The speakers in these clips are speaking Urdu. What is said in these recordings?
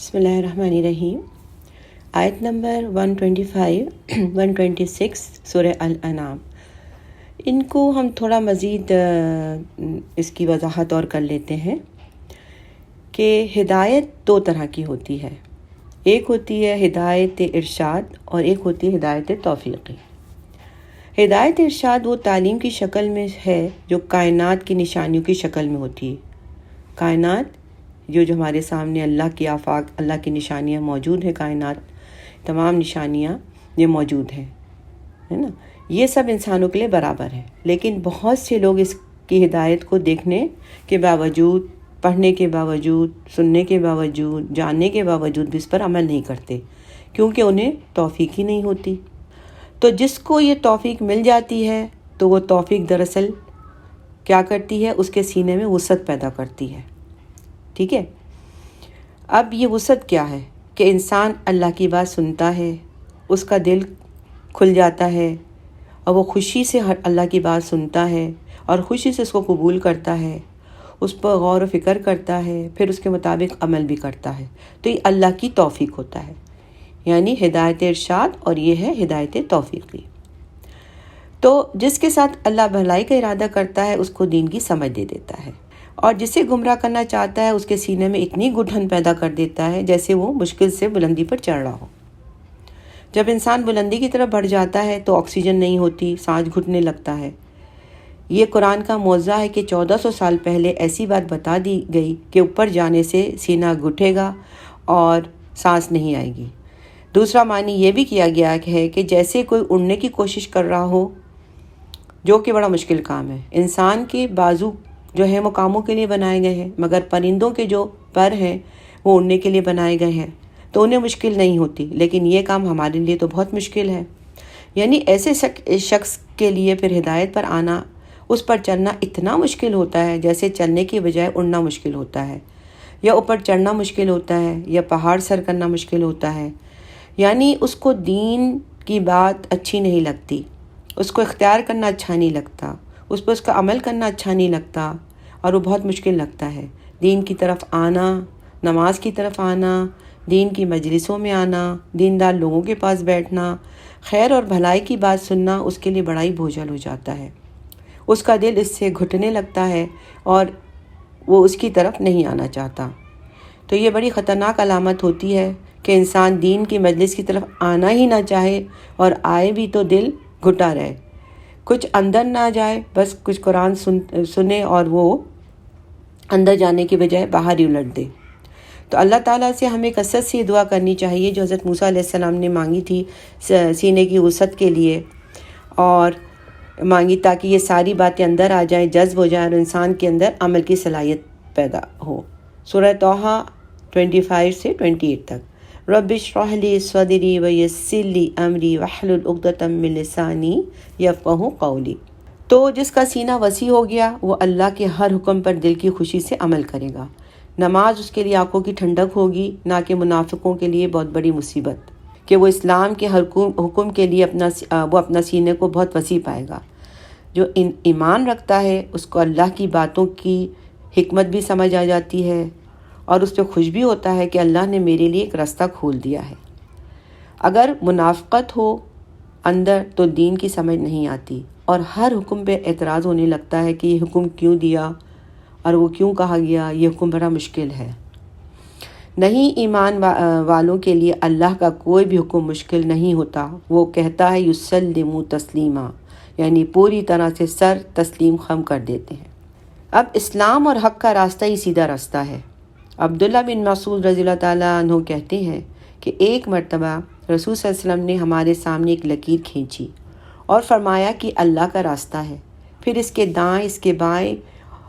بسم اللہ الرحمن الرحیم۔ آیت نمبر 125 126 سورہ الانعام، ان کو ہم تھوڑا مزید اس کی وضاحت اور کر لیتے ہیں کہ ہدایت دو طرح کی ہوتی ہے، ایک ہوتی ہے ہدایت ارشاد اور ایک ہوتی ہے ہدایت توفیقی۔ ہدایت ارشاد وہ تعلیم کی شکل میں ہے جو کائنات کی نشانیوں کی شکل میں ہوتی ہے۔ کائنات جو ہمارے سامنے اللہ کی آفاق، اللہ کی نشانیاں موجود ہیں، کائنات تمام نشانیاں یہ موجود ہیں، ہے نا، یہ سب انسانوں کے لیے برابر ہے، لیکن بہت سے لوگ اس کی ہدایت کو دیکھنے کے باوجود، پڑھنے کے باوجود، سننے کے باوجود، جاننے کے باوجود بھی اس پر عمل نہیں کرتے، کیونکہ انہیں توفیق ہی نہیں ہوتی۔ تو جس کو یہ توفیق مل جاتی ہے تو وہ توفیق دراصل کیا کرتی ہے، اس کے سینے میں وسعت پیدا کرتی ہے۔ ٹھیک ہے، اب یہ وسعت کیا ہے کہ انسان اللہ کی بات سنتا ہے، اس کا دل کھل جاتا ہے اور وہ خوشی سے اللہ کی بات سنتا ہے اور خوشی سے اس کو قبول کرتا ہے، اس پر غور و فکر کرتا ہے، پھر اس کے مطابق عمل بھی کرتا ہے، تو یہ اللہ کی توفیق ہوتا ہے، یعنی ہدایت ارشاد، اور یہ ہے ہدایت توفیقی۔ تو جس کے ساتھ اللہ بھلائی کا ارادہ کرتا ہے اس کو دین کی سمجھ دے دیتا ہے، اور جسے گمراہ کرنا چاہتا ہے اس کے سینے میں اتنی گٹھن پیدا کر دیتا ہے جیسے وہ مشکل سے بلندی پر چڑھ رہا ہو۔ جب انسان بلندی کی طرف بڑھ جاتا ہے تو آکسیجن نہیں ہوتی، سانس گھٹنے لگتا ہے۔ یہ قرآن کا معجزہ ہے کہ 1400 سال پہلے ایسی بات بتا دی گئی کہ اوپر جانے سے سینہ گھٹے گا اور سانس نہیں آئے گی۔ دوسرا معنی یہ بھی کیا گیا ہے کہ جیسے کوئی اڑنے کی کوشش کر رہا ہو، جو کہ بڑا مشکل کام ہے۔ انسان کے بازو جو ہیں وہ کاموں کے لیے بنائے گئے ہیں، مگر پرندوں کے جو پر ہیں وہ اڑنے کے لیے بنائے گئے ہیں، تو انہیں مشکل نہیں ہوتی، لیکن یہ کام ہمارے لیے تو بہت مشکل ہے۔ یعنی ایسے شخص کے لیے پھر ہدایت پر آنا، اس پر چلنا اتنا مشکل ہوتا ہے جیسے چلنے کی بجائے اڑنا مشکل ہوتا ہے، یا اوپر چڑھنا مشکل ہوتا ہے، یا پہاڑ سر کرنا مشکل ہوتا ہے۔ یعنی اس کو دین کی بات اچھی نہیں لگتی، اس کو اختیار کرنا اچھا نہیں لگتا، اس پر اس کا عمل کرنا اچھا نہیں لگتا، اور وہ بہت مشکل لگتا ہے۔ دین کی طرف آنا، نماز کی طرف آنا، دین کی مجلسوں میں آنا، دیندار لوگوں کے پاس بیٹھنا، خیر اور بھلائی کی بات سننا اس کے لیے بڑا ہی بوجھل ہو جاتا ہے۔ اس کا دل اس سے گھٹنے لگتا ہے اور وہ اس کی طرف نہیں آنا چاہتا۔ تو یہ بڑی خطرناک علامت ہوتی ہے کہ انسان دین کی مجلس کی طرف آنا ہی نہ چاہے، اور آئے بھی تو دل گھٹا رہے، کچھ اندر نہ جائے، بس کچھ قرآن سنے اور وہ اندر جانے کے بجائے باہر ہی الٹ دے۔ تو اللہ تعالیٰ سے ہمیں کثرت سے دعا کرنی چاہیے جو حضرت موسیٰ علیہ السلام نے مانگی تھی سینے کی وسعت کے لیے، اور مانگی تاکہ یہ ساری باتیں اندر آ جائیں، جذب ہو جائیں، اور انسان کے اندر عمل کی صلاحیت پیدا ہو۔ سورہ طٰہٰ 25 سے 28 تک۔ رب اشرح لی صدری ویسر لی امری واحلل عقدۃ من لسانی یفقہوا قولی۔ تو جس کا سینہ وسیع ہو گیا وہ اللہ کے ہر حکم پر دل کی خوشی سے عمل کرے گا۔ نماز اس کے لیے آنکھوں کی ٹھنڈک ہوگی، نہ کہ منافقوں کے لیے بہت بڑی مصیبت، کہ وہ اسلام کے حکم کے لیے اپنا سینے کو بہت وسیع پائے گا۔ جو ایمان رکھتا ہے اس کو اللہ کی باتوں کی حکمت بھی سمجھ آ جاتی ہے، اور اس پہ خوش بھی ہوتا ہے کہ اللہ نے میرے لیے ایک راستہ کھول دیا ہے۔ اگر منافقت ہو اندر تو دین کی سمجھ نہیں آتی، اور ہر حکم پہ اعتراض ہونے لگتا ہے کہ یہ حکم کیوں دیا اور وہ کیوں کہا گیا، یہ حکم بڑا مشکل ہے۔ نہیں، ایمان والوں کے لیے اللہ کا کوئی بھی حکم مشکل نہیں ہوتا۔ وہ کہتا ہے یسلموا تسلیما، یعنی پوری طرح سے سر تسلیم خم کر دیتے ہیں۔ اب اسلام اور حق کا راستہ ہی سیدھا راستہ ہے۔ عبداللہ بن مسعود رضی اللہ تعالیٰ عنہ کہتے ہیں کہ ایک مرتبہ رسول صلی اللہ علیہ وسلم نے ہمارے سامنے ایک لکیر کھینچی اور فرمایا کہ اللہ کا راستہ ہے، پھر اس کے دائیں اس کے بائیں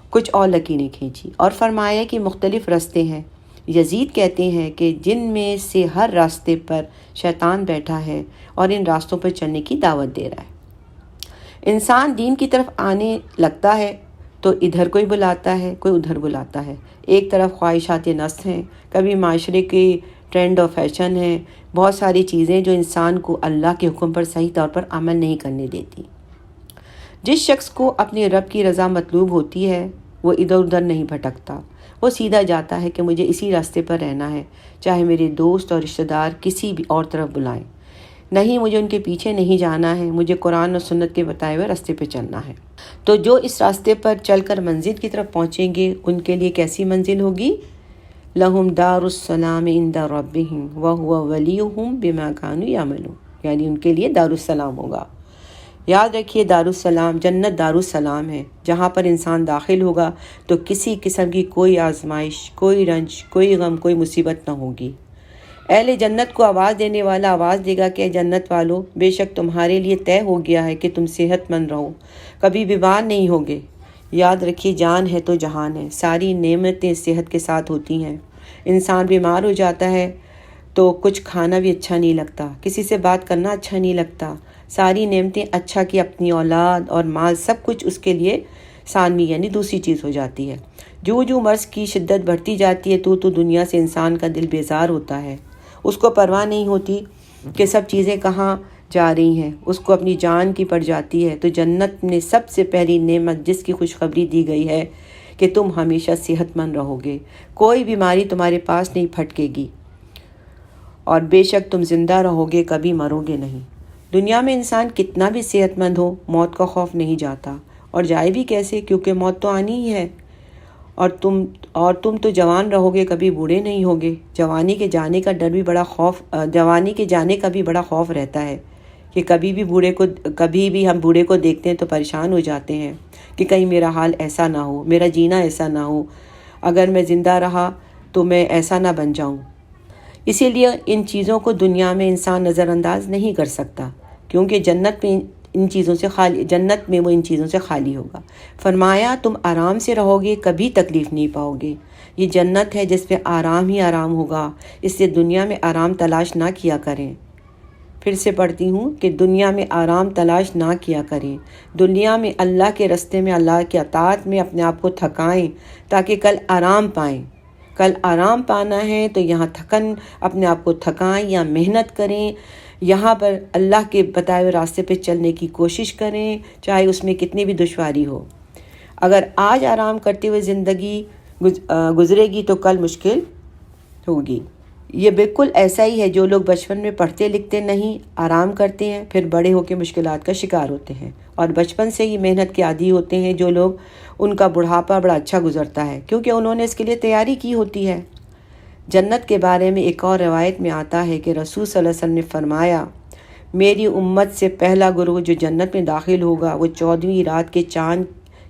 کچھ اور لکیریں کھینچی اور فرمایا کہ مختلف راستے ہیں۔ یزید کہتے ہیں کہ جن میں سے ہر راستے پر شیطان بیٹھا ہے اور ان راستوں پر چلنے کی دعوت دے رہا ہے۔ انسان دین کی طرف آنے لگتا ہے تو ادھر کوئی بلاتا ہے، کوئی ادھر بلاتا ہے۔ ایک طرف خواہشات نفس ہیں، کبھی معاشرے کے ٹرینڈ اور فیشن ہیں، بہت ساری چیزیں جو انسان کو اللہ کے حکم پر صحیح طور پر عمل نہیں کرنے دیتی۔ جس شخص کو اپنے رب کی رضا مطلوب ہوتی ہے وہ ادھر ادھر نہیں بھٹکتا، وہ سیدھا جاتا ہے کہ مجھے اسی راستے پر رہنا ہے، چاہے میرے دوست اور رشتہ دار کسی بھی اور طرف بلائیں۔ نہیں، مجھے ان کے پیچھے نہیں جانا ہے، مجھے قرآن اور سنت کے بتائے ہوئے راستے پہ چلنا ہے۔ تو جو اس راستے پر چل کر منزل کی طرف پہنچیں گے ان کے لیے کیسی منزل ہوگی؟ لہم دار السلام عند ربہم وہو ولیہم بما کانوا یعملون، یعنی ان کے لیے دار السلام ہوگا۔ یاد رکھیے، دار السلام، جنت دار السلام ہے، جہاں پر انسان داخل ہوگا تو کسی قسم کی کوئی آزمائش، کوئی رنج، کوئی غم، کوئی مصیبت نہ ہوگی۔ اہل جنت کو آواز دینے والا آواز دے گا کہ اے جنت والو، بے شک تمہارے لیے طے ہو گیا ہے کہ تم صحت مند رہو، کبھی بیمار نہیں ہوگے۔ یاد رکھیے، جان ہے تو جہان ہے، ساری نعمتیں صحت کے ساتھ ہوتی ہیں۔ انسان بیمار ہو جاتا ہے تو کچھ کھانا بھی اچھا نہیں لگتا، کسی سے بات کرنا اچھا نہیں لگتا، ساری نعمتیں اچھا کہ اپنی اولاد اور مال سب کچھ اس کے لیے ثانوی یعنی دوسری چیز ہو جاتی ہے۔ جو مرض کی شدت بڑھتی جاتی ہے تو دنیا سے انسان کا دل بیزار ہوتا ہے، اس کو پرواہ نہیں ہوتی کہ سب چیزیں کہاں جا رہی ہیں، اس کو اپنی جان کی پڑ جاتی ہے۔ تو جنت میں سب سے پہلی نعمت جس کی خوشخبری دی گئی ہے کہ تم ہمیشہ صحت مند رہو گے، کوئی بیماری تمہارے پاس نہیں پھٹکے گی، اور بے شک تم زندہ رہو گے، کبھی مرو گے نہیں۔ دنیا میں انسان کتنا بھی صحت مند ہو، موت کا خوف نہیں جاتا، اور جائے بھی کیسے، کیونکہ موت تو آنی ہی ہے۔ اور تم تو جوان رہو گے، کبھی بوڑھے نہیں ہوگے۔ جوانی کے جانے کا بھی بڑا خوف رہتا ہے کہ کبھی بھی ہم بوڑھے کو دیکھتے ہیں تو پریشان ہو جاتے ہیں کہ کہیں میرا حال ایسا نہ ہو، میرا جینا ایسا نہ ہو، اگر میں زندہ رہا تو میں ایسا نہ بن جاؤں۔ اسی لیے ان چیزوں کو دنیا میں انسان نظر انداز نہیں کر سکتا، کیونکہ جنت میں وہ ان چیزوں سے خالی ہوگا۔ فرمایا تم آرام سے رہو گے، کبھی تکلیف نہیں پاؤ گے۔ یہ جنت ہے جس میں آرام ہی آرام ہوگا، اس لیے دنیا میں آرام تلاش نہ کیا کریں۔ پھر سے پڑھتی ہوں کہ دنیا میں آرام تلاش نہ کیا کریں، دنیا میں اللہ کے راستے میں، اللہ کی اطاعت میں اپنے آپ کو تھکائیں تاکہ کل آرام پائیں۔ کل آرام پانا ہے تو یہاں اپنے آپ کو تھکائیں یا محنت کریں، یہاں پر اللہ کے بتائے ہوئے راستے پہ چلنے کی کوشش کریں، چاہے اس میں کتنی بھی دشواری ہو۔ اگر آج آرام کرتے ہوئے زندگی گزرے گی تو کل مشکل ہوگی۔ یہ بالکل ایسا ہی ہے، جو لوگ بچپن میں پڑھتے لکھتے نہیں، آرام کرتے ہیں، پھر بڑے ہو کے مشکلات کا شکار ہوتے ہیں، اور بچپن سے ہی محنت کے عادی ہوتے ہیں جو لوگ، ان کا بڑھاپا بڑا اچھا گزرتا ہے کیونکہ انہوں نے اس کے لیے تیاری کی ہوتی ہے۔ جنت کے بارے میں ایک اور روایت میں آتا ہے کہ رسول صلی اللہ علیہ وسلم نے فرمایا، میری امت سے پہلا گروہ جو جنت میں داخل ہوگا وہ 14ویں رات کے چاند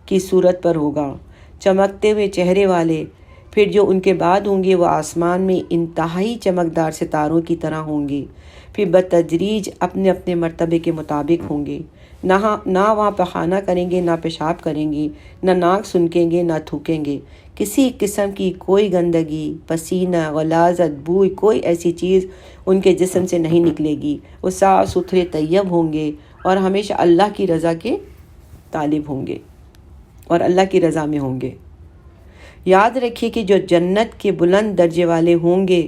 کی صورت پر ہوگا، چمکتے ہوئے چہرے والے۔ پھر جو ان کے بعد ہوں گے وہ آسمان میں انتہائی چمکدار ستاروں کی طرح ہوں گے، پھر بتدریج اپنے اپنے مرتبے کے مطابق ہوں گے، نہ وہاں پخانہ کریں گے، نہ پیشاب کریں گے، نہ ناک سنکیں گے، نہ تھوکیں گے، کسی قسم کی کوئی گندگی، پسینہ، غلاظت، بوئی، کوئی ایسی چیز ان کے جسم سے نہیں نکلے گی۔ وہ صاف ستھرے طیب ہوں گے اور ہمیشہ اللہ کی رضا کے طالب ہوں گے اور اللہ کی رضا میں ہوں گے۔ یاد رکھیے کہ جو جنت کے بلند درجے والے ہوں گے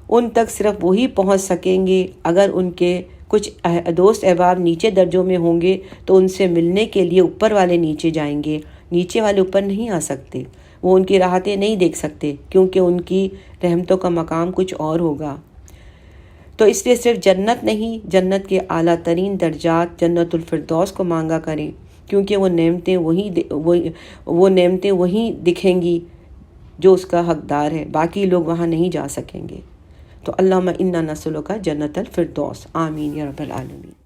ان تک صرف وہی پہنچ سکیں گے۔ اگر ان کے کچھ دوست احباب نیچے درجوں میں ہوں گے تو ان سے ملنے کے لیے اوپر والے نیچے جائیں گے، نیچے والے اوپر نہیں آ سکتے، وہ ان کی راحتیں نہیں دیکھ سکتے کیونکہ ان کی رحمتوں کا مقام کچھ اور ہوگا۔ تو اس لیے صرف جنت نہیں، جنت کے اعلیٰ ترین درجات جنت الفردوس کو مانگا کریں، کیونکہ وہ نعمتیں وہیں دکھیں گی جو اس کا حقدار ہے، باقی لوگ وہاں نہیں جا سکیں گے۔ تو اللہم انا نسألک جنت الفردوس، آمین یا رب العالمین۔